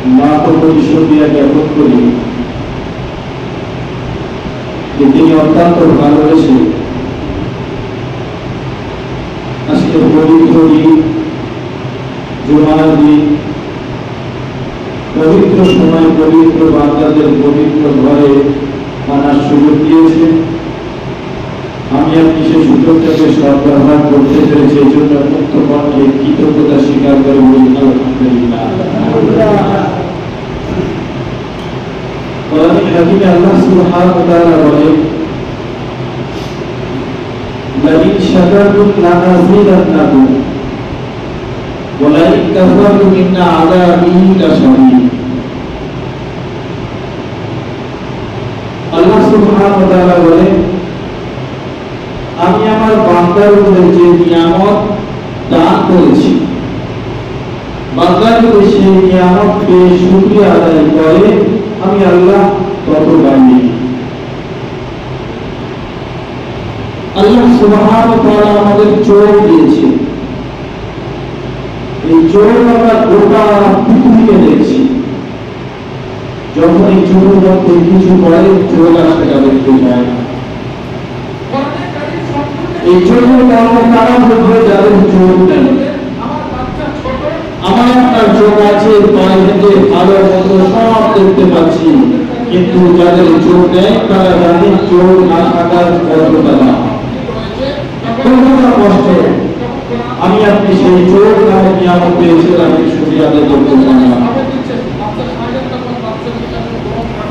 লাখো কোটি শুকরিয়া জ্ঞাপন করি যে তিনি অত্যন্ত ভালোবেসে আজকে পবিত্র দিন, জুমার দিন, পবিত্র সময় পবিত্র বান্দাদের পবিত্র ঘরে আনার সুযোগ দিয়েছে। আমি আপনি সেই সুযোগটাকে সদ্ব্যবহার করতে পেরেছি, এই জন্য মুক্ত কণ্ঠে কৃতজ্ঞতা স্বীকার করে বলি আলহামদুলিল্লাহ। কোরআনে হাকিমে আল্লাহ সুবহানাহু ওয়া তাআলা বলেন, লাইন শাকারতুম লাআযীদান্নাকুম ওয়া লাইন কাফারতুম ইন্না আযাবী লাশাদীদ। আল্লাহ সুবহানাহু ওয়া তাআলা বলেন, আমি আমার বান্দার উপরে যে নিয়ামত দান করেছি, বান্দা যদি সেই নিয়ামত পেয়ে শুকরিয়া আদায় করে, আমি আল্লাহ তত বাড়িয়ে দিই। আল্লাহ সুবহানাহু ওয়া তাআলা আমাদের চোখ দিয়েছে, এই চোখ আমরা গোটা পৃথিবীকে দেখছি। যখন এই চোখের মধ্যে কিছু পড়ে, চোখ আর সেটা দেখতে যায় না। এই চোখের কর্ম তারা বলবে যাদের চোখ নেই। আমার আপনার চোখ আছে, বাইরে ভালো মতো সব দেখতে পাচ্ছি, কিন্তু যাদের চোখ নেই তারা জানে চোখ না থাকার কতটা কষ্ট। আমি আপনি সেই চোখ নামে নিয়ামত পেয়েছি, আমি শুকরিয়া আদায় করতে পারি।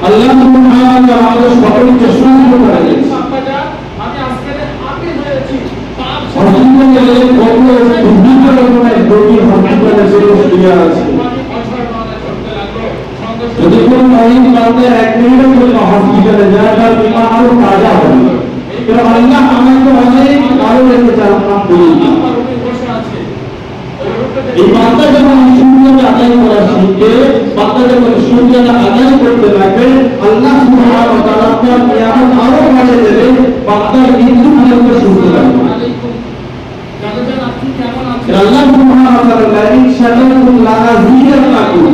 আল্লাহ সুবহানাহু ওয়া তাআলা আমাদের সকলকে সুন্দর করে দিয়েছেন। যদি কোন মহিলা বান্দা এক মিনিটের জন্য হসপিটালে যায়, তার ঈমান আরো তাজা হবে। কারণ আল্লাহ আমাকে অনেক ভালো রেখেছে, আলহামদুলিল্লাহ। এই বান্দা যখন শুকরিয়া আদায় করা শিখবে, বান্দা যখন শুকরিয়া আদায় করতে লাগবে, আল্লাহ সুবহানাহু ওয়া তাআলা তার নিয়ামত আরো বাড়িয়ে দেবে, বান্দার মৃত্যু পর্যন্ত শুনতে লাগবে। আল্লাহ সুবহানাহু ওয়া তাআলা লাইন শাকারতুম লাআযীদান্নাকুম,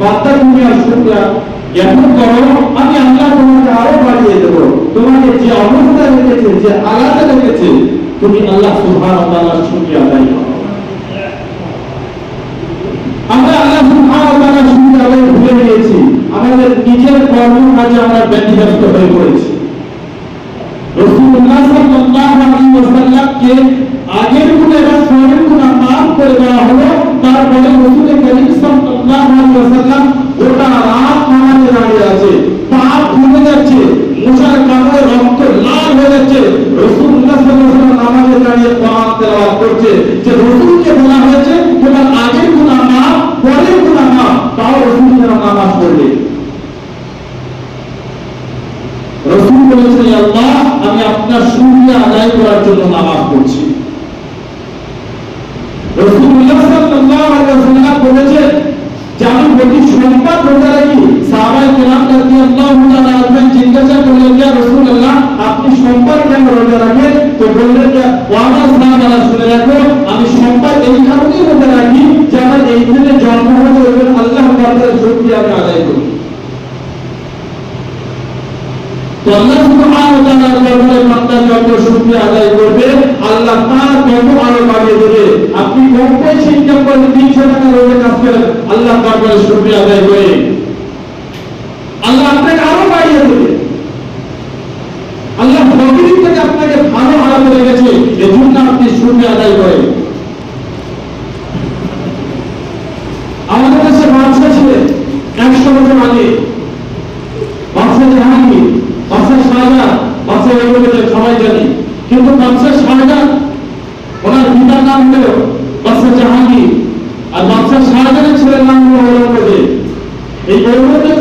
বান্দা তুমি শুকরিয়া জ্ঞাপন করো, আমি আল্লাহ তোমাকে আরো বাড়িয়ে দেব। তোমাকে যে অবস্থা রেখেছে, যে আলাদা রেখেছে, তুমি আল্লাহ সুবহানাহু ওয়া তাআলার শুকরিয়া আদায় করো। আমরা আল্লাহ সুবহানাহু ওয়া তাআলার শুকরিয়া আদায় ভুলে গিয়েছি, আমাদের নিজের কর্মকাজে আমরা ব্যতিব্যস্ত হয়ে পড়েছি। রাসূলুল্লাহ সাল্লাল্লাহু আলাইহি ওয়াসাল্লামকে আগের গুনাহ এবং পরের গুনাহ মাফ করে দেওয়া হলো। তারপরে রাসূল করিম সাল্লাল্লাহু আলাইহি ওয়াসাল্লাম গোটা রাত নামাজে দাঁড়িয়ে আছে, পাপ ধুয়ে যাচ্ছে, মুসার কাপড়ে রক্ত লাল হয়ে যাচ্ছে। রাসূলুল্লাহ সাল্লাল্লাহু আলাইহি ওয়াসাল্লাম নামাজে দাঁড়িয়ে কোরআন তেলাওয়াত করছে, যে রাসূলকে বলা হয়েছে তোমার আগের গুনাহ মাফ, পরের গুনাহ মাফ, তাও রাসূল যেন নামাজ পড়বে। রাসূল বলেছেন, আল্লাহ আমি আপনার শুকরিয়া আদায় করার জন্য নামাজ পড়ছি। রাসূলুল্লাহ সাল্লাল্লাহু আলাইহি ওয়াসাল্লাম বলেছেন যে আমি প্রতি সম্পদ রোজা রাখি। সাহাবায়ে কেরাম রাদিয়াল্লাহু তাআলা আনহুম জিজ্ঞাসা করলেন, ইয়া রাসূলুল্লাহ আপনি সম্পদ কেন রোজা রাখেন? তো বললেন যে ওয়ামা সাহাবারা শুনে রাখো, আমি সম্পদ এই কারণেই রোজা রাখি যে আমার এই দিনে জন্ম হয়েছে, এবং আল্লাহ তাআলার শুকরিয়া আমি আদায় করি। তো আল্লাহ সুবহানাহু ওয়া তাআলার দরবারে বান্দা যত শুকরিয়া আদায় করবে, আল্লাহ তার তত আরো বাড়িয়ে দেবে। আপনি কমপক্ষে চিন্তা করেন 300 টাকা রোজে কাজ করেন, আল্লাহ দরবারে শুকরিয়া আদায় করে আল্লাহ আপনাকে আরো বাড়িয়ে দেবে। আল্লাহ ফকির থেকে আপনাকে ভালো হারাতে রেখেছে, এজন্য আপনি শুকরিয়া আদায় করেন। আমাদের দেশে বাদশা ছিলেন 100 বছর আগে, বাদশা জাহাঙ্গীর, বাদশা শাহজাহান, বাদশা এগুলো সবাই জানি, কিন্তু বাদশা শাহজাহান ওনার পিতার নাম হলো বাদশা জাহাঙ্গীর, আর বাদশা শাহজাহানের ছেলের নাম হলো ঔরঙ্গজেব। এই ঔরঙ্গজেব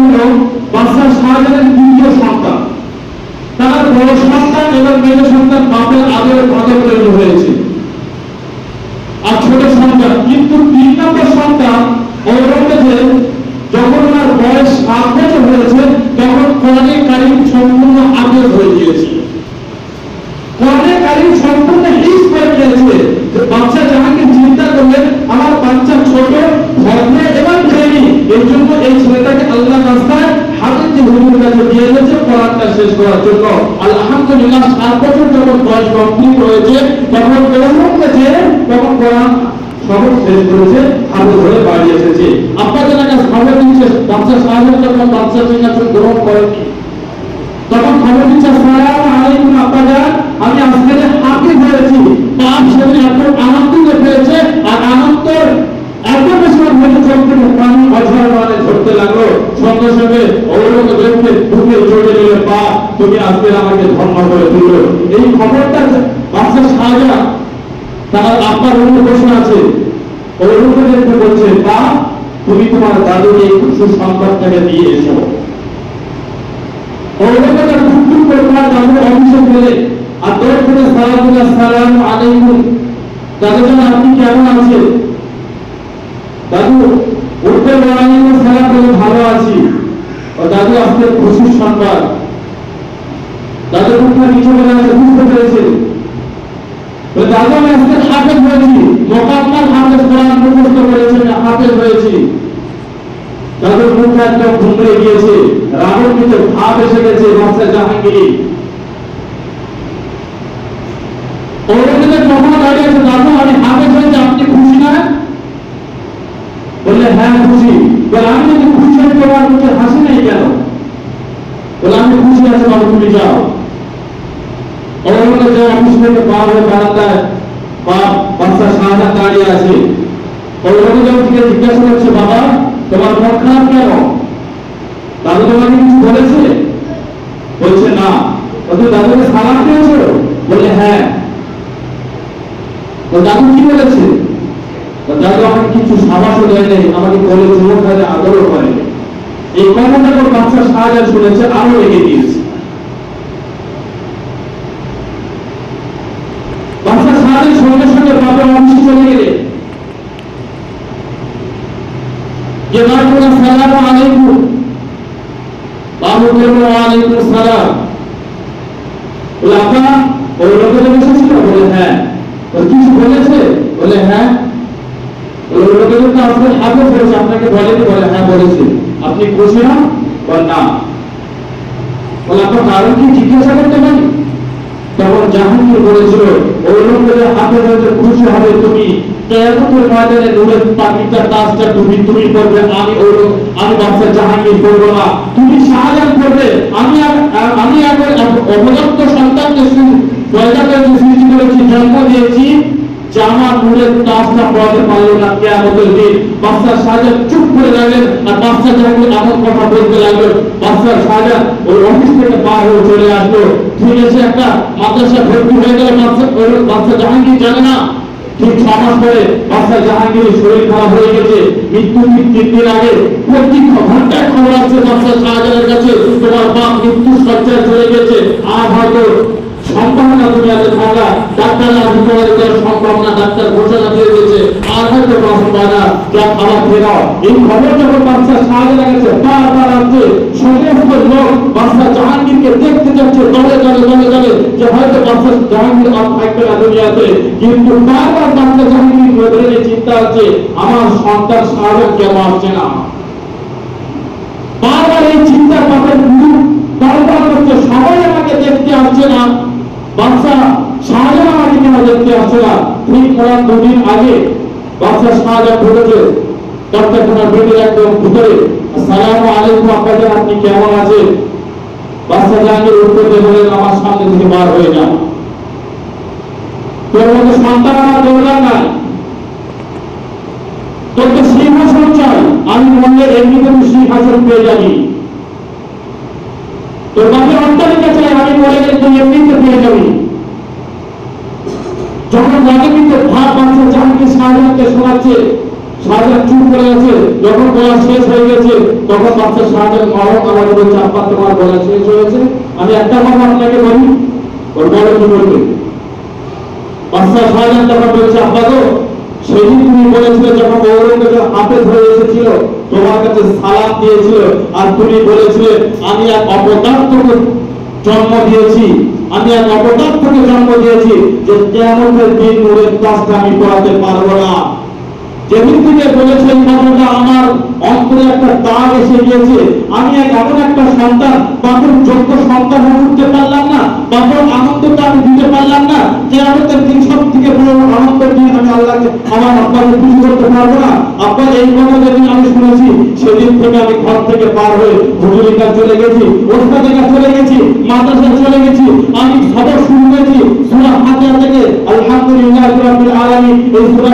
হলো বাদশা শাহজাহানের দ্বিতীয় সন্তান। তার বড় সন্তান এবং মেজো সন্তান বাপের আদরে পরিণত হয়েছে, আর ছোট সন্তান কিন্তু 3 নম্বর সন্তান ঔরঙ্গজেব যখন ওনার বয়স 7 বছর হয়েছে, তখন কোরআনে কারীম সম্পূর্ণ আদেশ হয়ে গিয়েছে। কোরআনে কারীম সম্পূর্ণ হিফজ হয়ে গিয়েছে। যে বাদশা জাহাঙ্গীর চিন্তা করলেন, আমার বাচ্চা ছোট, ধর্মে এবং জ্ঞানী, শেষ করার জন্য আলহামদুলিল্লাহ 7 বছর যখন বয়স কমপ্লিট হয়েছে তখন কোরআন সবক শেষ করেছে, হাতে ধরে বাড়ি এসেছে। আপনাদের কাছে খবর দিচ্ছে বাচ্চা শাহজাহান যখন বাচ্চা সিংহাসন গ্রহণ করেনি তখন খবর দিচ্ছে আসসালামু আলাইকুম আব্বাজান, আমি আজকে হাফেজ হয়েছি। পাপ সেদিন এত আনন্দ পেয়েছে আর আনন্দ এত বেশি হতে চলতে পানি অঝর মানে ধরতে লাগলো। সঙ্গে সঙ্গে অবলোক দেখতে ঢুকে চলে গেলে পা তুমি আজকে আমাকে ধর্ম করে দিল। এই খবরটা বাচ্চা শাহজাহান তার আপনার রুমে বসে আছে, ওই রুমে দেখতে বলছে পা তুমি তোমার দাদুকে এই খুশি সংবাদটাকে দিয়ে এসো। আপনি কেমন আছেন? দাদু উঠতে সালাম বলে ভালো আছি। দাদু আজকে খুশির সংবাদ। দাদু মুখটা নিচে বলে আছে, বুঝতে পেরেছেন? দাদু আমি আজকে হাফেজ হয়েছি, মোকাম্মল হাফেজ কোরআন মুখস্থ করেছি, হাফেজ হয়েছি। দাদুর মুখটা একদম ঘুমড়ে গিয়েছে, রাগের ভিতরে ভাব এসে গেছে। বাচ্চা জাহাঙ্গীর ঔরঙ্গজেব যখন দাঁড়িয়েছে, দাদু আমি হাফেজ হয়েছি, আপনি খুশি না? বললে হ্যাঁ খুশি। বলে আমি যদি খুশি হই তোমার মুখে হাসি নেই কেন? বলে আমি খুশি আছি বাবু, তুমি যাও। ঔরঙ্গজেব অফিস থেকে বার হয়ে বারান্দায় বাচ্চা শাহজাহান দাঁড়িয়ে আছে। ঔরঙ্গজেব থেকে জিজ্ঞাসা করছে বাবা তোমার মন খারাপ কেন? দাদু তোমাকে কিছু বলেছে? বলছে না। তুমি দাদুকে সালাম দিয়েছো? বলে হ্যাঁ। দাদু কি বলেছে? দাদু আমাকে কিছু সাবাসও দেয় নেই, আমাকে বলেছে ওখানে আদরও করেনি। এই কথাটা তোর বাচ্চা শাহজাহান শুনেছে, আরো রেগে দিয়েছে। বাচ্চা শাহজাহান সঙ্গে সঙ্গে বাবার অফিসে চলে গেলে আসসালামু আলাইকুম। বাবু বলল ওয়ালাইকুম আসসালাম। বলে আপা ওই লোকের এসেছিল? বলে হ্যাঁ। কিছু বলেছে? বলে হ্যাঁ। ওই লোকের তো আজকে হাফেজ হয়েছে, আপনাকে বলেনি? বলে হ্যাঁ বলেছে। আপনি খুশি না? বলে না। বলে আপনার কারণ কি জিজ্ঞাসা করতে পারি? তখন জাহাঙ্গীর বলেছিল ওই লোকের হাফেজ হয়েছে, খুশি হবে তুমি কিয়ামতের ময়দানে নূরের পাখিটা তাজটা তুমি করবে, আমি বাচ্চা জাহাঙ্গীর করবো না, তুমি শাহজাহান করবে। আমি অবদত্ত সন্তানকে পয়দা করেছি, সৃষ্টি করেছি, জন্ম দিয়েছি, যে আমার নূরের তাজটা পড়াতে পারলো না কিয়ামতের দিন। বাচ্চা শাহজাহান চুপ করে গেলেন আর বাচ্চা জাহাঙ্গীর এমন কথা বলতে লাগলো। বাচ্চা শাহজাহান ওই অফিস থেকে বার হয়ে চলে আসলো। ঠিক আছে, একটা মাদ্রাসা ভর্তি হয়ে গেল। বাচ্চা জাহাঙ্গীর জানে না। ঠিক 6 মাস পরে বাচ্চা জাহাঙ্গীরের শরীর খারাপ হয়ে গেছে। মৃত্যু 3 দিন আগে প্রতি ঘন্টায় খবর আসছে বাচ্চা শাহজাহানের কাছে তোমার বাপ মৃত্যু সজ্জায় চলে গেছে, আর হয়তো সম্ভাবনা দুনিয়াতে থাকা ডাক্তার সম্ভাবনা, ডাক্তার ঘোষণা দিয়ে দিয়েছে, আর হয়তো বাঁচবে না, যা খাবার ফেরাও। এই খবর যখন বাচ্চা শাহজাহানের কাছে বারবার আসছে, সমস্ত লোক বাচ্চা জাহাঙ্গীরকে দেখতে যাচ্ছে দলে যে হয়তো বাচ্চা জাহাঙ্গীর আর থাকবে না দুনিয়াতে। কিন্তু বারবার বাচ্চা জাহাঙ্গীর মধ্যে চিন্তা আছে আমার সন্তান শাহজাহান কেন আসছে না। বারবার এই চিন্তার পাশে বারবার করছে সবাই আমাকে দেখতে আসছে না, বাচ্চা শাহজাহান আমাকে কেন দেখতে আসছে না। ঠিক করার 2 দিন আগে বাচ্চা শাহজাহান ঢুকেছে দরজাখানার ভিতরে, একদম ভিতরে। আসসালামু আলাইকুম আব্বাজান, আপনি কেমন আছেন? বাচ্চা জাহাঙ্গীর উত্তর দিয়ে বলেন আমার সামনে থেকে বার হয়ে যান, তোর মতো সন্তান আমার দরকার নাই, তোর তো সিংহাসন চাই। আমি বললে এমনিতে তুই সিংহাসন পেয়ে যাবি। তোর বাপের অট্টালিকা চাই, আমি বলে তুই এমনিতে পেয়ে যাবি। যখন রাজনীতিতে ভাব বাচ্চা জাহাঙ্গীর শাহজাহানকে শোনাচ্ছে, শাহজাহান চুপ করে আছে। যখন বলা শেষ হয়ে গেছে তখন বাচ্চা শাহজাহান মরণ আমাকে বলছে আব্বা তোমার বলা শেষ হয়েছে, আমি একটা কথা আপনাকে বলি। ওর বড় কি বলবে? বাচ্চা শাহজাহান তখন বলছে আব্বা তো সেদিন তুমি বলেছিলে যখন ঔরঙ্গজেব হাফেজ হয়ে এসেছিল তোমার কাছে সালাম দিয়েছিল, আর তুমি বলেছিলে আমি এক অপদার্থকে জন্ম দিয়েছি, আমি এক অপদার্থকে জন্ম দিয়েছি যে কিয়ামতের দিন নূরের তাজটা আমি পড়াতে পারবো না। যেদিন থেকে বলেছে এই কথাটা আমার অন্তর অন্তরে একটা দাগ এসে গিয়েছে, আমি এমন একটা সন্তান, বাপের যোগ্য সন্তান হয়ে উঠতে পারলাম না, বাপের আনন্দটা আমি দিতে পারলাম না, কিয়ামতের দিন সব থেকে বড় আনন্দের দিন আমি আল্লাহকে আমার আব্বাকে খুশি করতে পারবো না। আব্বা এই কথা যেদিন আমি শুনেছি, সেদিন থেকে আমি ঘর থেকে পার হয়ে হুজুরের কাছে চলে গেছি, ওস্তাদের কাছে চলে গেছি, মাদ্রাসায় চলে গেছি। আমি সবক শুরু করেছি সূরা ফাতিহা থেকে, আলহামদুলিল্লাহি রাব্বিল আলামিন এই সূরা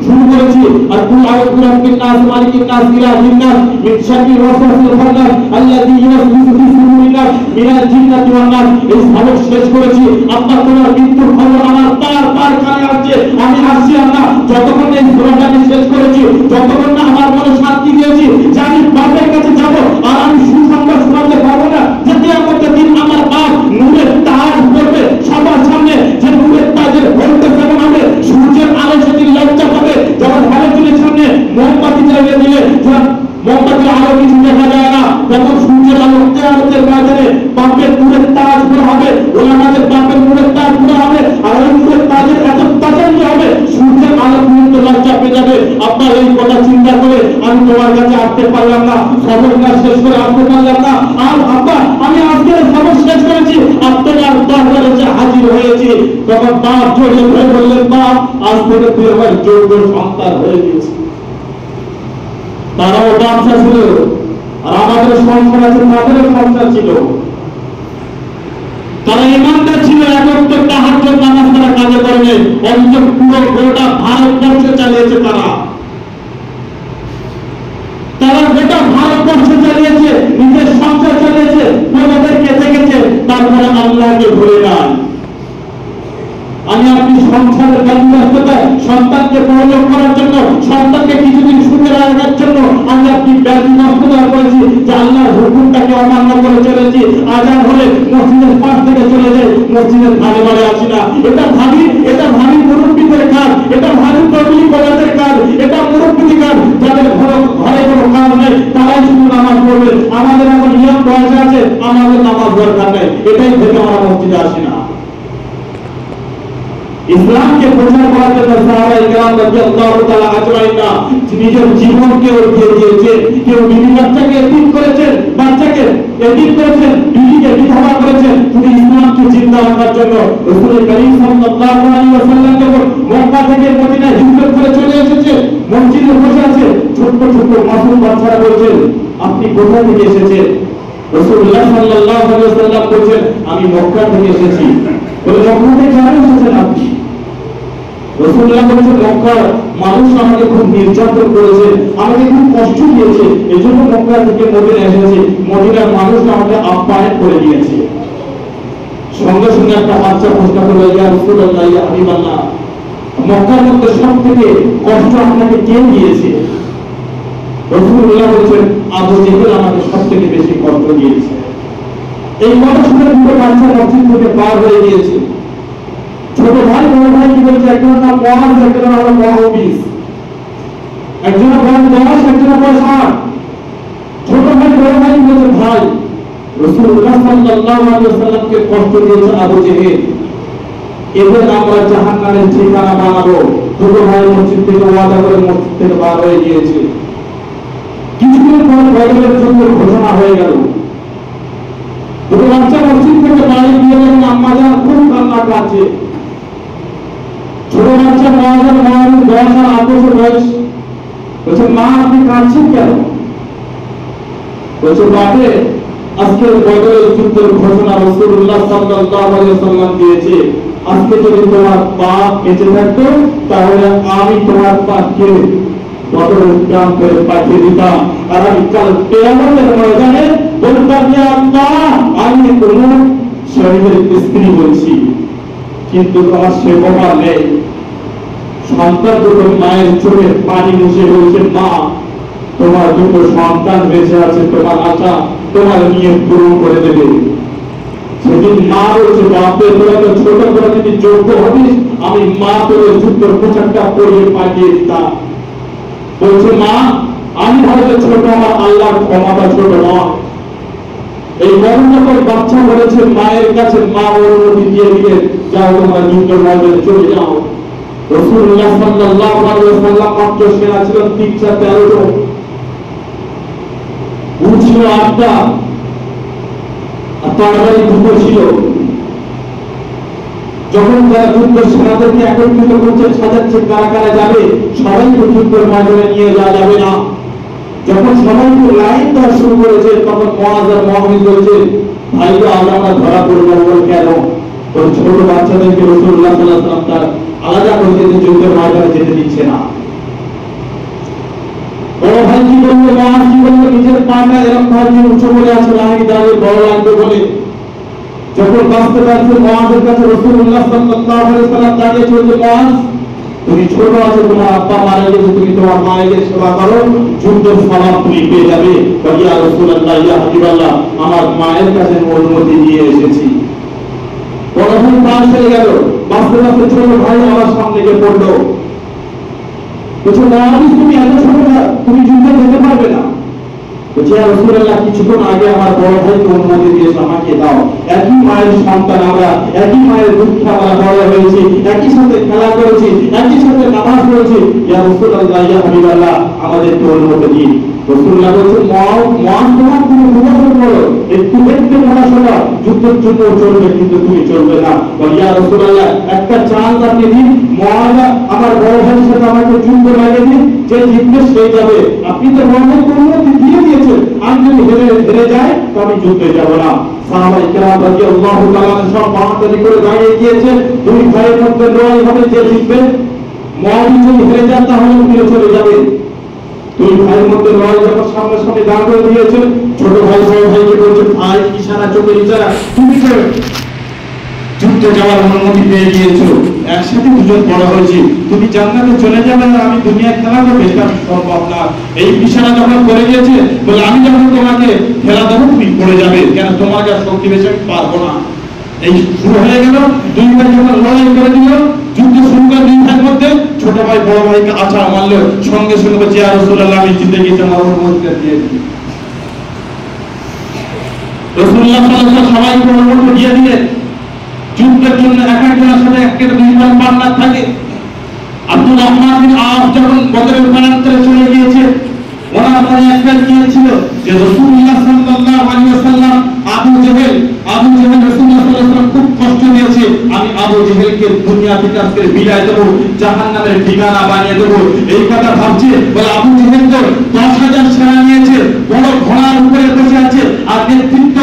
শুরু করেছি। আর কুল আউযু বিরাব্বিন নাস মালিকিন নাস ইলাহিন নাস মিন শাররিল ওয়াসওয়াসিল খান্নাস আল্লাযী ইউওয়াসওয়িসু ফি সুদুরিন নাস মিনাল জিন্নাতি ওয়ান নাস। এই সবক শেষ করেছি। আপনার তোমার মৃত্যুর খবর আমার বারবার কানে আসছে, আমি আসছি আল্লাহ, যতক্ষণ এই সূরাটা আমি শেষ করেছি, যতক্ষণ না আমার মনে শান্তি দিয়েছি যে আমি বাপের কাছে যাব, আর আমি সুসংবাদ শোনাতে পারবো না যে কিয়ামতের দিন আমার বাপ নূরের তাজ পরবে সবার সামনে, যে নূরের তাজের ভোল্টেজ যেমন হবে, সূর্যের আলো সেদিন লজ্জা পাবে, যেমন হ্যালোজেনের সামনে মোমবাতি জ্বালিয়ে দিলে মোমবাতির আলো কিছু দেখা যায় না, তখন সূর্যের আলো কিয়ামতের ময়দানে বাপের নূরের তাজ পরা হবে, ওলামাদের বাপের নূরের তাজ পরা হবে, আর ওই নূরের তাজের এত তাজাল্লি হবে, সূর্যের আলো পর্যন্ত লজ্জা পেয়ে যাবে। আপনার এই কথা চিন্তা করে আমি তোমার কাছে আসতে পারলাম না, খবরটা শেষ করে আসতে পারলাম না। আর আব্বা আমি আজকে খবর শেষ করেছি, আপনার দরবারে যে হাজির হয়েছি, তখন বাপ জড়িয়ে ধরে বললেন, বাপ আজ থেকে তুই আমার যোগ্য সন্তান হয়ে গেছিস। তারাও বাচ্চা ছিল, আর আমাদের সংসার আছে, তাদেরও সংসার ছিল। তারা ইমানদার ছিল, একত্র তাহাজ্জুদ নামাজ তারা কাজে করেনি, অন্তত পুরো গোটা ভারতবর্ষ চালিয়েছে। তারা গোটা ভারতবর্ষ চালিয়েছে, নিজের সংসার চালিয়েছে, প্রজাদেরকে দেখেছে, তারপরে আল্লাহকে ভুলে নাই। আমি আপনি সংসারের ব্যস্ততা, সন্তানকে পরলোক করার জন্য, সন্তানকে কিছুদিন সুখে রাখার জন্য আমি আপনি ব্যস্ততা করেছি, যে আল্লাহর হুকুমটাকে অমান্য করে চলেছি। আজান হলে মসজিদের পাশ থেকে চলে যায়, মসজিদের ধারে বাড়ি আসি না। এটা ভাবি মুরব্বীদের কাজ, এটা ভাবি তবলিগ করাদের কাজ, এটা মুরব্বীদের কাজ। যাদের ঘরে কোনো কাজ নেই তারাই শুধু নামাজ পড়বে। আমাদের এখন নিয়ম বয়স আছে, আমাদের নামাজ দরকার নেই, এটাই ভেবে আমরা মসজিদে আসি না। ইসলামকে প্রচার করার জন্য সাহাবায়ে কেরাম রাদিয়াল্লাহু তাআলা আজমাইন নিজের জীবনকে দিয়ে দিয়েছে। কেউ বিবি বাচ্চাকে এতিম করেছেন, বিবিকে বিধবা করেছেন, শুধু ইসলামকে জিন্দা রাখার জন্য। রাসূল করিম সাল্লাল্লাহু আলাইহি ওয়াসাল্লাম যখন মক্কা থেকে মদিনায় হিজরত করে চলে এসেছে, মসজিদে বসে আছে, ছোট ছোট মাসুম বাচ্চারা বলছেন, আপনি কোথা থেকে এসেছেন? রাসূলুল্লাহ সাল্লাল্লাহু আলাইহি ওয়াসাল্লাম বলেন, আমি মক্কা থেকে এসেছি। বলে, মক্কা থেকে কেন এসেছেন আপনি? রাসূলুল্লাহ বলেন, মক্কার মানুষ আমাকে খুব নির্যাতন করেছে, আমাকে খুব কষ্ট দিয়েছে, এজন্য মক্কা থেকে মদিনা এসেছি। মদিনার মানুষ আমাকে আপ্যায়ন করে দিয়েছে। সঙ্গে সঙ্গে একটা বাচ্চা প্রশ্ন করলো, ইয়া রাসূলুল্লাহ, ইয়া হাবিবাল্লাহ, মক্কার মধ্যে সবথেকে কষ্ট আপনাকে কে দিয়েছে? রাসূলুল্লাহ বলেন, আবু জেহেল আমাকে সবথেকে বেশি কষ্ট দিয়েছে। এই কথা শুনে দুটো বাচ্চা মসজিদ থেকে পার হয়ে গিয়েছে। ছোট ভাই বড় ভাই কি বলছে, একজনের নাম মুআজ, একজনের নাম মুআবিস, একজনের বয়স 10, একজনের বয়স 8। ছোট ভাই বড় ভাই বলছে, ভাই রাসূলুল্লাহ সাল্লাল্লাহু আলাইহি ওয়াসাল্লামকে কষ্ট দিয়েছে আবু জেহেল, এদের আমরা জাহান্নামের ঠিকানা বানাবো। দুটো ভাই মসজিদ থেকে ওয়াদা করে মসজিদ থেকে বার হয়ে গিয়েছে। কিছুদিন পর বদরের যুদ্ধের ঘোষণা হয়ে গেল। দুটো বাচ্চা মসজিদ থেকে বাড়ি গিয়ে যখন আম্মা জান খুব কান্না কাটছে, ছোট বাচ্চা মহাজন 10 আর 8 বছর বয়স, বলছে, মা আপনি কাঁদছেন কেন? বলছে, বাপে আজকে বদরের যুদ্ধের ঘোষণা রাসূলুল্লাহ সাল্লাল্লাহু আলাইহি ওয়াসাল্লাম দিয়েছে। আজকে যদি তোমার বাপ বেঁচে থাকতো তাহলে আমি তোমার বাপকে বদরের প্রান্তরে পাঠিয়ে দিতাম, আর আমি কাল কিয়ামতের ময়দানে বলতাম, ইয়া আল্লাহ, আমি কোন শহীদের স্ত্রী বলছি, কিন্তু তোমার সে কপাল নেই। সন্তান দুটো মায়ের চোখে পানি মুছে বলছে, মা তোমার দুটো সন্তান বেঁচে আছে, তোমার আশা তোমার নিয়ে পূরণ করে দেবে। সেদিন মা বলছে, বাপে তোরা তো ছোট, তোরা যদি যোগ্য হবিস আমি মা তোর যুদ্ধের পোশাকটা পরিয়ে পাঠিয়ে দিতাম। বলছে, মা আমি হয়তো ছোট, আমার আল্লাহর ক্ষমতা ছোট নয়। এই মরণকর বাচ্চা বলেছে মায়ের কাছে, মা অনুমতি দিয়ে দিলে, যাও তোমরা যুদ্ধের ময়দানে চলে যাও। রাসূলুল্লাহ সাল্লাল্লাহু আলাইহি ওয়াসাল্লাম মাত্র সেনা ছিলেন 13 জন। আত্মা আত্মাবাড়ি দুঃখ ছিল। যখন যারা যুদ্ধ সেনাদেরকে একত্রিত করছে, সাজাচ্ছে কারা কারা যাবে, সবাইকে যুদ্ধের ময়দানে নিয়ে যাওয়া যাবে না। যখন সবাইকে লাইন দেওয়া শুরু করেছে, তখন মুআয আর মুআবিদ বলছে, ভাই তো আমরা ধরা পড়ে যাবো কেন? ওই ছোট বাচ্চাদেরকে রাসূলুল্লাহ সাল্লাল্লাহু আলাইহি ওয়াসাল্লাম তার আলাদা করে যুদ্ধের ময়দানে যেতে দিচ্ছে না। বড় ভাই কি বললো, মুআয কি বললো, নিজের পাটা এরকম ভাবে উঁচু বলে আছে, লাইন দাঁড়িয়ে বড় লাগবে বলে। যখন বাঁচতে পারছে মুআযের কাছে রাসূলুল্লাহ সাল্লাল্লাহু আলাইহি ওয়াসাল্লাম দাঁড়িয়ে চলছে, মুআয তুমি ছোট আছো, তোমার আব্বা মারা গেছে, তুমি তোমার মায়ের সেবা করো, যুদ্ধের সওয়াব তুমি পেয়ে যাবে। ইয়া রাসূলুল্লাহ, ইয়া হাবিবাল্লাহ, আমার মায়ের কাছে অনুমতি নিয়ে এসেছি। বড় ভাই পাশ হয়ে গেল, বাঁচতে বাঁচতে ছোট ভাই আমার সামনে গিয়ে পড়লো, বলছে মুআয তুমি এত ছোট, তুমি যুদ্ধে যেতে পারবে না। বলছে ইয়া রাসূলুল্লাহ, কিছুক্ষণ আগে আমার বড় ভাইকে অনুমতি দিয়েছে, আমাকে দাও। একই মায়ের সন্তান আমরা, একই মায়ের দুঃখে আমরা বড় হয়েছি, একই সাথে খেলা করেছি, একই সাথে নামাজ পড়েছি। ইয়া রাসূলুল্লাহ, ইয়া হাবিবাল্লাহ, আমাদেরকে অনুমতি দিন। রাসূলুল্লাহ বলছেন, মুআয তোমার তুমি মুনাফিক করো, একটু পড়াশোনা যুদ্ধের জন্য চলবে, কিন্তু তুমি চলবে না। ইয়া রাসূলুল্লাহ, একটা চান্স আপনি দিন, মুআয আমার বড় ভাইয়ের সাথে আমাকে যুদ্ধ লাগিয়ে দিন, যে জিতবে সেই যাবে। আপনি তো মুহাম্মদকে অনুমতি দিয়ে দিয়েছেন, আমি যদি হেরে যাই তো আমি যুদ্ধে যাব না। সাহাবায়ে কেরাম রাদিয়াল্লাহু তাআলা সব বাহাদুরি করে দাঁড়িয়ে গিয়েছে, দুই ভাইয়ের মধ্যে লড়াই হবে, যে জিতবে। মুআয যদি হেরে যায় তাহলে ফিরে চলে যাবে। দুই ভাইয়ের মধ্যে লড়াই যখন সামনাসামনি দাঁড় করে দিয়েছে, ছোট ভাই বড় ভাইকে বলছে, ভাই ইশারা, চোখের ইশারা, তুমি তো যুদ্ধে যাওয়ার অনুমতি পেয়ে গিয়েছো, একসাথে দুজন বড় হয়েছি, তুমি জান্নাতে চলে যাবে না, আমি দুনিয়া খেলা করবো, এটা সম্ভব না। এই ইশারা যখন করে দিয়েছে, বলে আমি যখন তোমাকে খেলা দেবো তুমি পড়ে যাবে, কেন তোমার কাছে শক্তি বেশি, আমি পারবো না। এই শুরু হয়ে গেল, দুই ভাই যখন লড়াই করে দিল, যুদ্ধ শুরু করে দুই ভাইয়ের মধ্যে, ছোট ভাই বড় ভাইকে আছাড় মারলো, সঙ্গে সঙ্গে বলছে, ইয়া রাসূলুল্লাহ, আমি জিতে গেছি, আমার অনুমতি দিয়ে দিন। রাসূলুল্লাহ সাল্লাল্লাহু আলাইহি ওয়াসাল্লাম সবাইকে অনুমতি দিয়ে দিলেন। যুদ্ধের জন্য এক একজনের সাথে একটা দুইজন পার্টনার থাকে। আব্দুর রহমান বিন আওফ যখন বদরের প্রান্তরে চলে গিয়েছে, ওনার মনে একটা গিয়েছিল যে রাসূলুল্লাহ সাল্লাল্লাহু আলাইহি ওয়াসাল্লাম আবু জেহেল রাসূলুল্লাহ সাল্লাল্লাহু আলাইহি ওয়াসাল্লাম খুব কষ্ট দিয়েছে, আমি আবু জেহেলকে দুনিয়া থেকে আজকে বিদায় দেব, জাহান্নামের ঠিকানা বানিয়ে দেব, এই কথা ভাবছে। বলে আবু জেহেল তো 10,000 সেনা নিয়েছে, বড় ঘোড়ার উপরে বসে আছে, আর নেতৃত্ব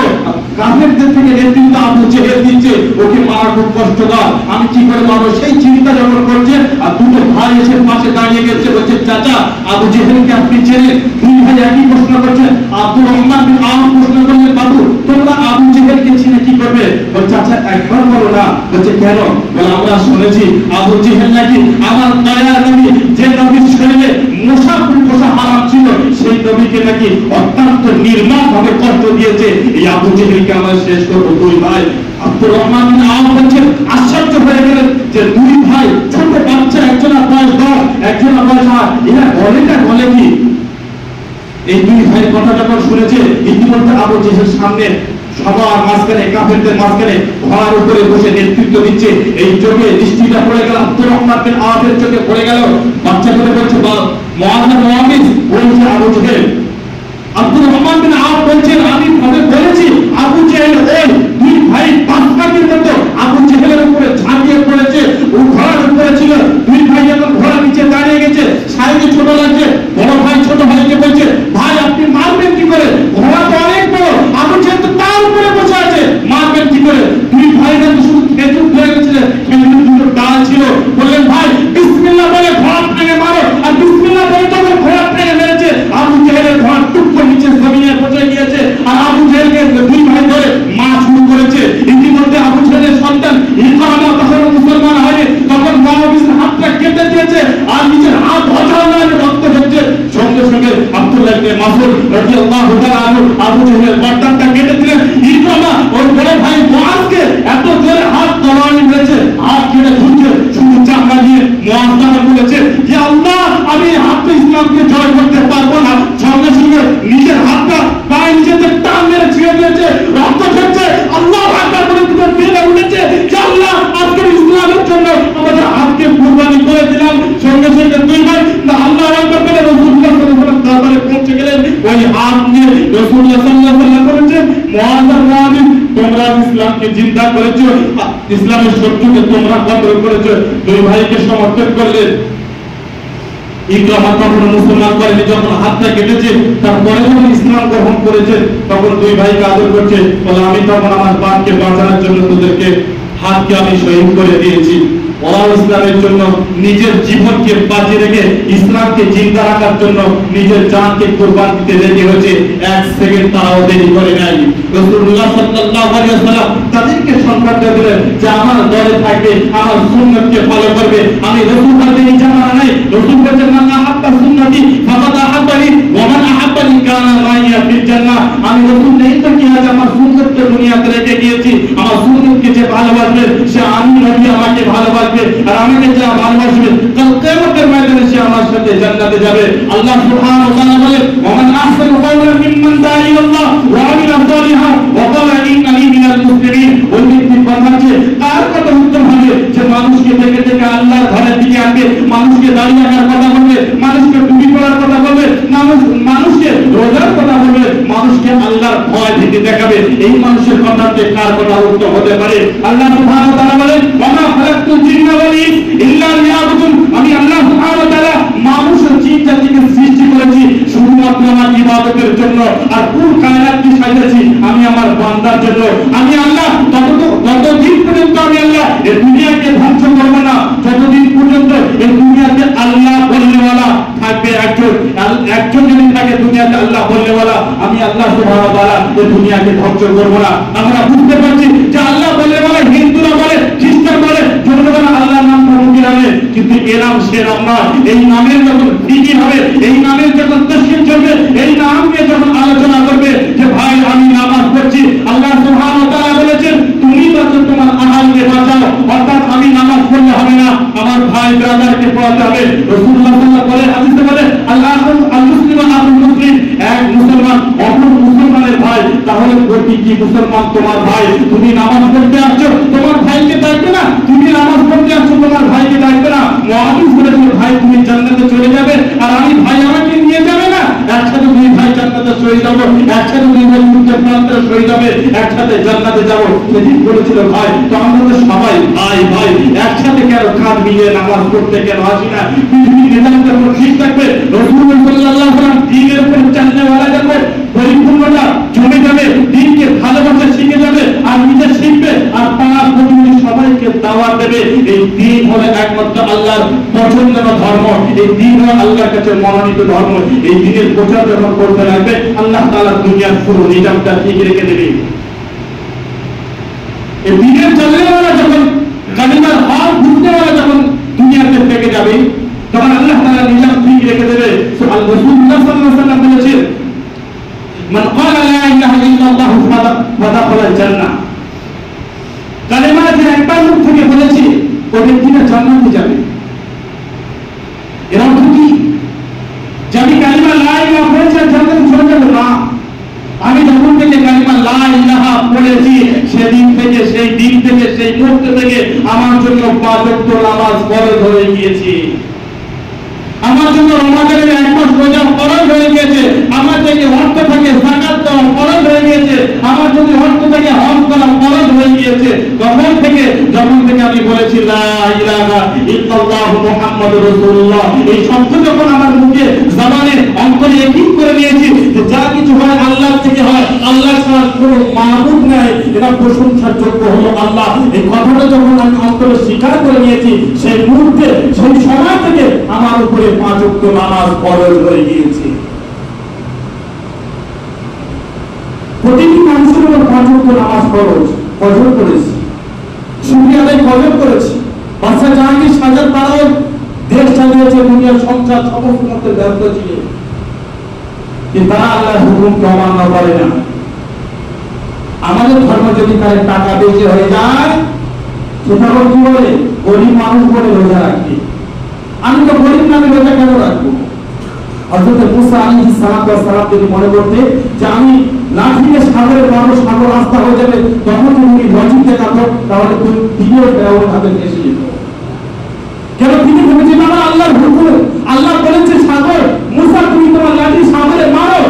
কাফেরদের থেকে নেতৃত্ব আবু জেহেল দিচ্ছে, ওকে মারা খুব কষ্টকর, আমি কি করে মারবো, সেই চিন্তা যখন করছে, আর দুটো ভাই এসে পাশে দাঁড়িয়ে গেছে, বলছে চাচা আবু জেহেলকে আপনি চেনেন? দুই ভাই একই প্রশ্ন করছে। আব্দুর রহমান বিন আওফ প্রশ্ন করলেন, বাবু তোমরা আবু জেহেলকে চিনে কি করবে? বলছে চাচা একবার বলো না। বলছে কেন? বলে আমরা শুনেছি আবু জেহেল নাকি আমার দয়ার নবী, যে নবীর শরীরে মুসাফির পোষা হারাম ছিল, সেই নবীকে নাকি অত্যন্ত নির্মম ভাবে কষ্ট দিয়েছে, এই আবু জেহেলকে আমরা শেষ করবো। দুই ভাই আব্দুর রহমান বিন আওফ বলছেন, আশ্চর্য হয়ে গেলেন যে দুই ভাই ছোট বাচ্চা, একজনের বয়স 10, একজনের বয়স 8, এরা বলে কি? এই দুই ভাই কথা যখন শুনেছে, ইতিমধ্যে আবু জেহেল সামনে সবার মাঝখানে, কাফেরদের মাঝখানে ঘোড়ার উপরে বসে নেতৃত্ব দিচ্ছে। এই চোখে দৃষ্টিটা পড়ে গেল, আব্দুর রহমান বিন আওফের চোখে পড়ে গেল। বাচ্চা করে বলছে, মুআয মুআবিদ বলছে আবু জেহেল। আব্দুর রহমান বিন আওফ বলছেন, আমি ভাবে বলেছি আবু জেহেল ওই দুই ভাই বাদশাহের মতো আবু জেহেলের উপরে ঝাঁপিয়ে পড়েছে, ও ঘোড়ার উপরে ছিল। দুই ভাই যখন ঘোড়ার নিচে দাঁড়িয়ে গেছে, সাইডে ছোট লাগছে, বড় ভাই ছোট ভাইকে বলছে, ভাই আপনি মারবেন কি করে? ঘোড়া তো অনেক বড়, আবু জেহেল তো তার উপরে বসে আছে, মারবেন কি করে? দুই ভাই কিন্তু শুধু খেজুর ধরে গেছিলেন, খেজুর দুটো ডাল ছিল, বললেন ভাই বিসমিল্লাহ বলে ঘোড়া ভেঙে মারো। আর বিসমিল্লাহ বলে যখন ঘোড়া ভেঙে মেরেছে, আবু জেহেলের ঘোড়া টুকরো নিচে জমিনে পচে গিয়েছে, আর আবু জেহেলকে দুই ভাই ধরে মার শুরু করেছে। ইতিমধ্যে আবু জেহেলের সন্তান ইকরামা তখন মুসলমান হয়নি, তখন মুআবিদের হাতটা কেটে দিয়েছে, আর নিজের হাত অঝাড়া রক্ত হচ্ছে। সঙ্গে সঙ্গে আব্দুল্লাহ ইবনে মাসউদ রাদিয়াল্লাহু তাআলা আনহু আবু জেহেলের গর্দানটা কেটে দিলেন। ইকরামা ওর বড় ভাই মুআযকে এত জোরে হাত তলোয়ার মেরেছে, হাত কেটে ঝুলছে, শুধু চামড়া দিয়ে। মুআয তখন বলেছে, হে আল্লাহ, আমি হাতে ইসলামকে জয় করতে পারবো না। সঙ্গে সঙ্গে নিজের হাতটা পায়ে নিজেদের টান মেরে ছিঁড়ে দিয়েছে, রক্ত ঝরছে। আল্লাহু আকবার বলে দুটো বেড়ে উঠেছে, হে আল্লাহ, আজকের ইসলামের জন্য আমাদের হাতকে কুরবানি করে দিলাম। সঙ্গে সঙ্গে দুই ভাই আল্লাহু আকবার বলে রাসূলুল্লাহ সাল্লাল্লাহু আলাইহি ওয়াসাল্লাম দরবারে পৌঁছে গেলেন। ওই হাত নিয়ে রাসূলুল্লাহ সাল্লাল্লাহু আলাইহি ওয়াসাল্লাম বলেছেন, মুআয আর মুআয, তোমরা ইসলামকে জিন্দা করেছো, ইসলামের শত্রুকে তোমরা কতল করেছো। দুই ভাইকে সমর্থন করলেন। ইকরামা তখন মুসলমান করেনি, যখন হাতটা কেটেছে তারপরে যখন ইসলাম গ্রহণ করেছে তখন দুই ভাইকে আদর করছে, বলে আমি তখন আমার বাপকে বাঁচানোর জন্য তোদেরকে হাতকে আমি শহীদ করে দিয়েছি। ওরাও ইসলামের জন্য নিজের জীবনকে বাজি রেখে ইসলামকে জিন্দা রাখার জন্য নিজের জানকে কুরবান দিতে রেডি হয়েছে। এক সেকেন্ড তারাও দেরি করে নাই। রাসূলুল্লাহ সাল্লাল্লাহু আলাইহি ওয়াসাল্লাম তাদেরকে সংবাদ দিলেন যে আমার দলে থাকবে, আমার সুন্নতকে ফলো করবে। আমি রাসূল হাদিস জানা নাই, রাসূল বলেছেন মান আহাব্বা সুন্নতি ফাকাদ আহাব্বানি ওয়া মান আহাব্বানি কানা মাইয়া ফিল জান্নাহ। আমি রাসূল নেই তো কি আজ আমার সুন্নতকে দুনিয়াতে রেখে গিয়েছি। আমার সুন্নতকে যে ভালোবাসবে সে আমি নবী আমাকে ভালোবাসবে, আর আমাকে যা ভালোবাসবে কাল কিয়ামতের ময়দানে সে আমার সাথে জান্নাতে যাবে। আল্লাহ সুবহানাহু ওয়া তাআলা বলেন ওয়া মান আহসানু কাওলান মিম্মান দাআ ইলাল্লাহ ওয়া আমিলা সালিহান ওয়া ক্বালা ইন্নানি মিনাল মুসলিমিন। ওই ব্যক্তির কথা হচ্ছে কার কথা উত্তম হবে যে মানুষকে থেকে থেকে আল্লাহর ঘরের দিকে আনবে, মানুষকে দাঁড়িয়ে রাখার কথা বলবে, মানুষকে টুপি পরার কথা বলবে, মানুষকে রোজার কথা বলবে, মানুষকে আল্লাহর ভয় ভীতি দেখাবে। এই মানুষের কথাতে কার কথা উত্তম হতে পারে? আল্লাহ সুবহানাহু ওয়া তাআলা বলেন ওয়া মা খালাকতুল জিন্না ওয়াল ইনস ইল্লা লিয়াবুদুন। আমি আল্লাহ সুবহানাহু ওয়া তাআলা মানুষ ও জিন জাতিকে সৃষ্টি করেছি শুধুমাত্র আমার ইবাদতের জন্য, আর পুরো কায়নাতকে সাজিয়েছি আমি আমার বান্দার জন্য। আমি আল্লাহ ততদিন পর্যন্ত আমি আল্লাহ এই দুনিয়াকে ধ্বংস করব না যতদিন পর্যন্ত এই দুনিয়াতে আল্লাহ বলনেওয়ালা থাকবে। একজন যদি থাকে দুনিয়াতে আল্লাহ বলনেওয়ালা, আমি আল্লাহ সুবহানাহু ওয়া তাআলা এই দুনিয়াকে ধ্বংস করব না। আমরা বুঝতে পারছি যে আল্লাহ বলনেওয়ালা হিন্দুরা বলে, খ্রিস্টান বলে, জনগণ আল্লাহর নাম মুখে আনে, কিন্তু এ নাম সে নাম নয়। এই নামের যখন বিধি হবে, এই নামের যখন তসবিহ চলবে, এই নাম নিয়ে যখন আলোচনা করবে যে ভাই আমি নামাজ পড়ছি, আল্লাহ সুবহানাহু ওয়া তাআলা বলেছেন তুমি বাঁচো তোমার আহালকে বাঁচাও, অর্থাৎ আমি নামাজ পড়লে হবে না, আমার ভাই ব্রাদারকে পড়াতে হবে। রাসূলুল্লাহ সাল্লাল্লাহু আলাইহি ওয়াসাল্লাম হাদিসে বলে আল মুসলিমু আখুল মুসলিম, এক মুসলমান অপর মুসলমানের ভাই। তাহলে প্রতি কি মুসলমান তোমার ভাই? তুমি নামাজ পড়তে আসছো, তোমার ভাইকে ডাকবে না? তুমি নামাজ পড়তে আসছো, তোমার ভাইকে ডাকবে না? মুআযিজ বলেছিল ভাই তুমি জান্নাতে চলে যাবে, আর আমি ভাই আমাকে নিয়ে যাবে না? একসাথে দুই ভাই জান্নাতে চলে যাব, একসাথে দুই ভাই জান্নাতে চলে যাবে, একসাথে জান্নাতে যাব। সেদিন বলেছিল ভাই তো আমরা তো সবাই ভাই ভাই, একসাথে কেন কাঁধ মিলিয়ে নামাজ পড়তে কেন আসি না? পৃথিবীর নিজামটা ঠিক থাকবে, রাসূলুল্লাহ সাল্লাল্লাহু আলাইহি ওয়াসাল্লাম দ্বীনের উপর চলনেওয়ালা যাবে, পরিপূর্ণতা জমে যাবে, দ্বীনকে ভালোবাসা শিখে যাবে, আর নিজে শিখবে, আর পাড়ার প্রতিবেশী সবাইকে দাওয়াত দেবে। এই দ্বীন হলো একমাত্র আল্লাহর পছন্দের ধর্ম, এই দ্বীন হলো আল্লাহর কাছে মনোনীত ধর্ম। এই দ্বীনের প্রচার যখন করতে লাগবে আল্লাহ তাআলা দুনিয়ার পুরো নিজামটা ঠিক রেখে দেবে। এই দ্বীনের চলনেওয়ালা যখন কালিমার হক বুঝনেওয়ালা যখন দুনিয়াতে থেকে যাবে তখন আল্লাহ তাআলা নিজাম ঠিক রেখে দেবে। রাসূলুল্লাহ সাল্লাল্লাহু আলাইহি ওয়াসাল্লাম বলেছেন মান ক্বালা লা ইলাহা ইল্লাল্লাহ ফাদাখালাল জান্নাহ। কালেমা যে একবার মুখ থেকে বলেছে ওই ব্যক্তিটা জান্নাতে যাবে। এর অর্থ কি? যে আমি কালেমা লা ইলাহা বলেছি জান্নাতে চলে যাব না। আমি যখন থেকে কালেমা লা ইলাহা পড়েছি সেদিন থেকে, সেই দিন থেকে, সেই মুহূর্ত থেকে আমার জন্য ৫ ওয়াক্ত নামাজ ফরজ হয়ে গিয়েছে। আমার জন্য রমজানের ১ মাস রোজা ফরজ হয়ে গিয়েছে। আমার যদি অর্থ থাকে যাকাত দেওয়া ফরজ হয়ে গিয়েছে। আমার যদি অর্থ থাকে হজ করা ফরজ হয়ে গিয়েছে। যখন থেকে আমি বলেছি লা ইলাহা ইল্লাল্লাহ মুহাম্মাদুর রাসূলুল্লাহ, এই শব্দ যখন আমার মুখে জবানে অন্তরে একই করে নিয়েছি যে যা কিছু হয় আল্লাহর থেকে হয়, আল্লাহ ছাড়া কোনো মাবুদ নাই, এটা প্রশংসার যোগ্য হলো আল্লাহ। এই কথাটা যখন আমি অন্তরে স্বীকার করে নিয়েছি সেই মুহূর্তে, সেই সময় থেকে আমার উপরে ৫ ওয়াক্ত নামাজ ফরজ হয়ে গিয়েছে। প্রতিটি মানুষের উপর ৫ ওয়াক্ত নামাজ ফরজ। ফজর করেছি, শুকরিয়া আদায় ফজর করেছি। বাদশা জাহাঙ্গীর সাজার তারাও দেশ চালিয়েছে, দুনিয়ার সংসার সমস্ত মতে ব্যর্থ ছিল, কিন্তু তারা আল্লাহর হুকুমকে অমান্য করে না। আমাদের ধর্ম যদি তার টাকা বেশি হয়ে যায় সেটা কি বলে? গরিব মানুষ বলে রোজা রাখবে। আমি তো গরিব নামে রোজা কেন রাখবো? হযরত মুসা আলাইহিস সালাম যদি মনে করতে যে আমি লাঠিকে সাগরে বড় সাগর রাস্তা হয়ে যাবে, তখন তুমি লজিক দেখাতো, তাহলে তুমি দিনের ব্যবহার হাতে এসে যেত। কেন তিনি ভেবেছেন বাবা আল্লাহর হুকুম, আল্লাহ বলেছে সাগর, মুসা তুমি তোমার লাঠি সাগরে মারো,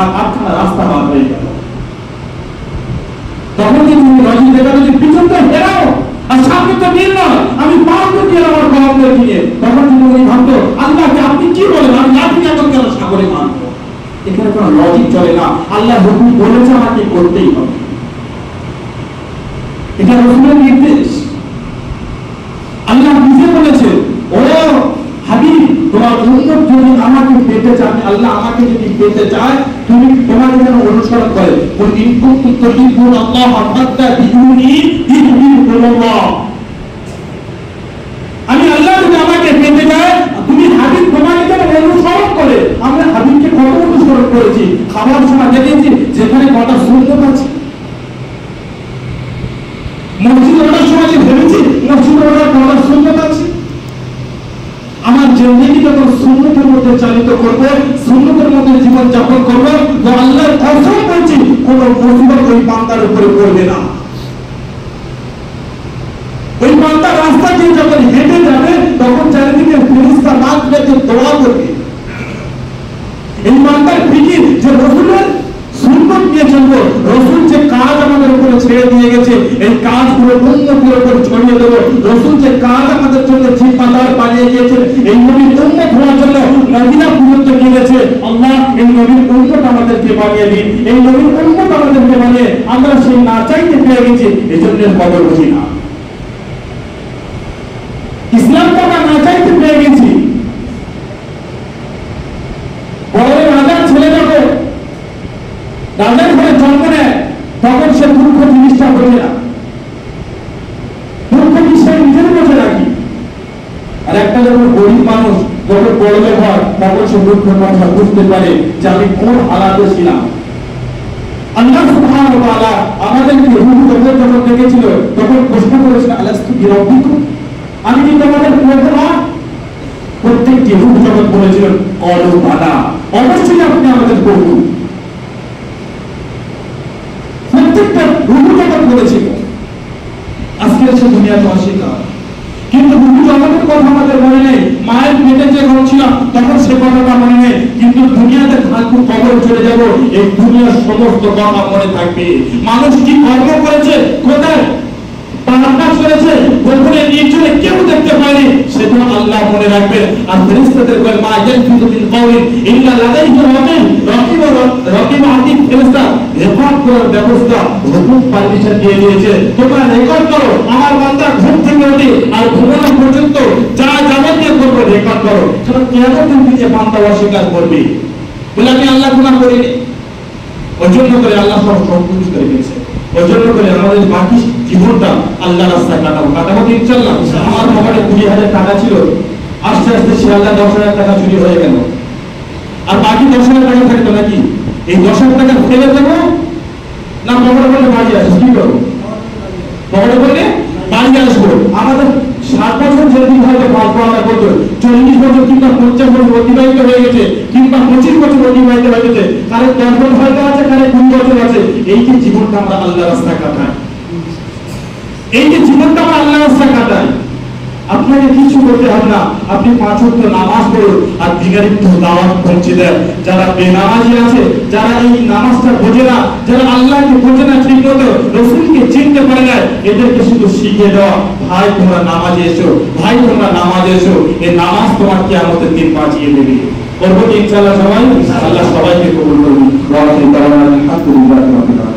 আর আটখানা রাস্তা বার হয়ে গেল। তখন যদি তুমি লজিক দেখা যদি পিছনটা হেরাও আর সামনে তো নীল নয়, আমি পারবো কি আমার কলমদের নিয়ে, তখন যদি উনি ভাবতো আল্লাহকে আপনি কি বলেন, আমি লাঠি এখন কেন সাগরে মারবো? এখানে কোনো লজিক চলে না। আল্লাহ হুকুম বলেছে আমাকে করতেই হবে, এটা রাসূলের নির্দেশ। আল্লাহ নিজে বলেছে, ও হাবিব তোমার উম্মত যদি আমাকে পেতে চায়, আল্লাহ আমাকে যদি পেতে চায়, তুমি তোমাকে যেন অনুসরণ করে। কুল ইন কুনতুম তুহিব্বুনা আল্লাহ ফাত্তাবিউনি ইউহিব্বুকুমুল্লাহ। আমি আল্লাহ যদি আমাকে পেতে চায়, তুমি হাবিব তোমাকে যেন অনুসরণ করে। আমরা হাবিবকে কত অনুসরণ করেছি, খাবার সময় দেখেছি যেখানে কটা সুন্নত আছে, মসজিদে ওঠার সময় যে ভেবেছি মসজিদে ওঠার কটা সুন্নত আছে। আমার জিন্দেগি যখন সুন্নতের মধ্যে চালিত করবো, সুন্নতের মধ্যে জীবন যাপন করবো, তো আল্লাহর কসম বলছি কোন মুসিবত ওই বান্দার উপরে পড়বে না। ওই বান্দা রাস্তা দিয়ে যখন হেঁটে যাবে, তখন চারিদিকে ফেরেশতা নাচবে, দোয়া করবে। এই বান্দার ফিকির যে রসুলের সুন্নত নিয়ে চলবো, রসুল যে কাজ আমাদের উপরে ছেড়ে দিয়ে গেছে, এই কাজগুলো উম্মতের উপর ছড়িয়ে দেবো। রসুল যে কাজ আমাদের জন্য জিম্মাদার বানিয়ে দিয়েছে, এই নবীর উম্মত হওয়ার জন্য মদিনা পর্যন্ত গিয়েছে। আল্লাহ এই নবীর উম্মত আমাদেরকে বানিয়ে দিন, এই নবীর উম্মত আমাদেরকে বানিয়ে আমরা সেই না চাইতে পেয়ে গেছি, এই জন্য কদর বুঝি না। ইসলামটা আমরা না চাইতে পেয়ে গেছি। বড় রাজার ছেলে যখন রাজার ঘরে জন্ম নেয়, তখন সে দুঃখ জিনিসটা বোঝে না, দুঃখ কি সে নিজের বোঝে নাকি? আর একটা যখন গরিব মানুষ যখন বড়লোক হয়, তখন সে দুঃখের কথা বুঝতে পারে যে আমি কোন হালাতে ছিলাম। আল্লাহ সুবহানাহু ওয়া তাআলা আমাদেরকে রূহ জগৎ যখন দেখেছিল, তখন প্রশ্ন করেছিল আলাস্তু বিরাব্বিকুম, আমি কি তোমাদের প্রভু না? প্রত্যেকটি রূহ জগৎ বলেছিল ক্বালু বালা, অবশ্যই আপনি আমাদের প্রভু। প্রত্যেকটা রূহ জগৎ বলেছিল। আজকে সে দুনিয়াতে অস্বীকার, কিন্তু রূহ জগতের কথা আমাদের মনে নেই। মায়ের পেটে যে ঘর ছিল তখন সে কথাটা মনে নেই, কিন্তু দুনিয়াতে থাকবো, কবর চলে যাব, এই দুনিয়ার সমস্ত কথা মনে থাকবে। মানুষ কি কর্ম করেছে, কোথায় পানাটা করেছে, গোপনে নির্জনে কেউ দেখতে পায়নি, সেটা আল্লাহ মনে রাখবে। আর ফেরেশতাদের কয় মা ইয়ালফিযু মিন কাওলিন ইল্লা লাদাইহি রাকিব আতীত, ফেরেশতা রেকর্ড করার ব্যবস্থা হুকুম পারমিশন দিয়ে দিয়েছে, তোমরা রেকর্ড করো। আমার বান্দা ঘুম থেকে ওঠে আর ঘুমানো পর্যন্ত যা যাবতীয় করবে রেকর্ড করো। কারণ কিয়ামতের দিনে বান্দা অস্বীকার করবে বলে আমি আল্লাহ গুনাহ করিনি। ওই জন্য করে আল্লাহ সব কিছু করে দিয়েছে। ওই জন্য করে আমাদের বাকি জীবনটা আল্লাহ রাস্তায় কাটাবো ইনশাআল্লাহ। আমার পকেটে 20,000 টাকা ছিল, আস্তে আস্তে সে আল্লাহ 10,000 টাকা চুরি হয়ে গেল, আর বাকি 10,000 টাকা থাকতো নাকি? এই 10,000 টাকা ফেলে দেবো না পকেটে বলে বাড়ি আসবো? কি করবো? পকেটে বলে বাড়ি আসবো। আমাদের 7 বছর যেদিন হয়তো বাঁচবো, আমরা করতো 40 বছর কিংবা 50 বছর অতিবাহিত হয়ে গেছে, কিংবা 25 বছর অতিবাহিত হয়ে গেছে, কারো 10 বছর হয়তো আছে, কারো 20 বছর আছে। এই যে জীবনটা আমরা আল্লাহ রাস্তায় কাটাই, এই যে জীবনটা আমরা আল্লাহ রাস্তায় কাটাই, আপনাকে কিছু করতে হবে না। আপনি 5 ওয়াক্ত নামাজ পড়ুন আর দিনের একটু দাওয়াত পৌঁছে দেন। যারা বেনামাজি আছে, যারা এই নামাজটা বোঝে না, যারা আল্লাহকে বোঝে না ঠিক মতো, রসুলকে চিনতে পারে না, এদেরকে শুধু শিখিয়ে দেওয়া, ভাই তোমরা নামাজে এসো, ভাই তোমরা নামাজে এসো। এই নামাজ তোমার কিয়ামতের দিন বাঁচিয়ে দেবে। করবো ইনশাআল্লাহ সবাই। আল্লাহ সবাইকে কবুল করুন। ওয়া আখিরু দাওয়ানা আলহামদুলিল্লাহি রাব্বিল আলামিন।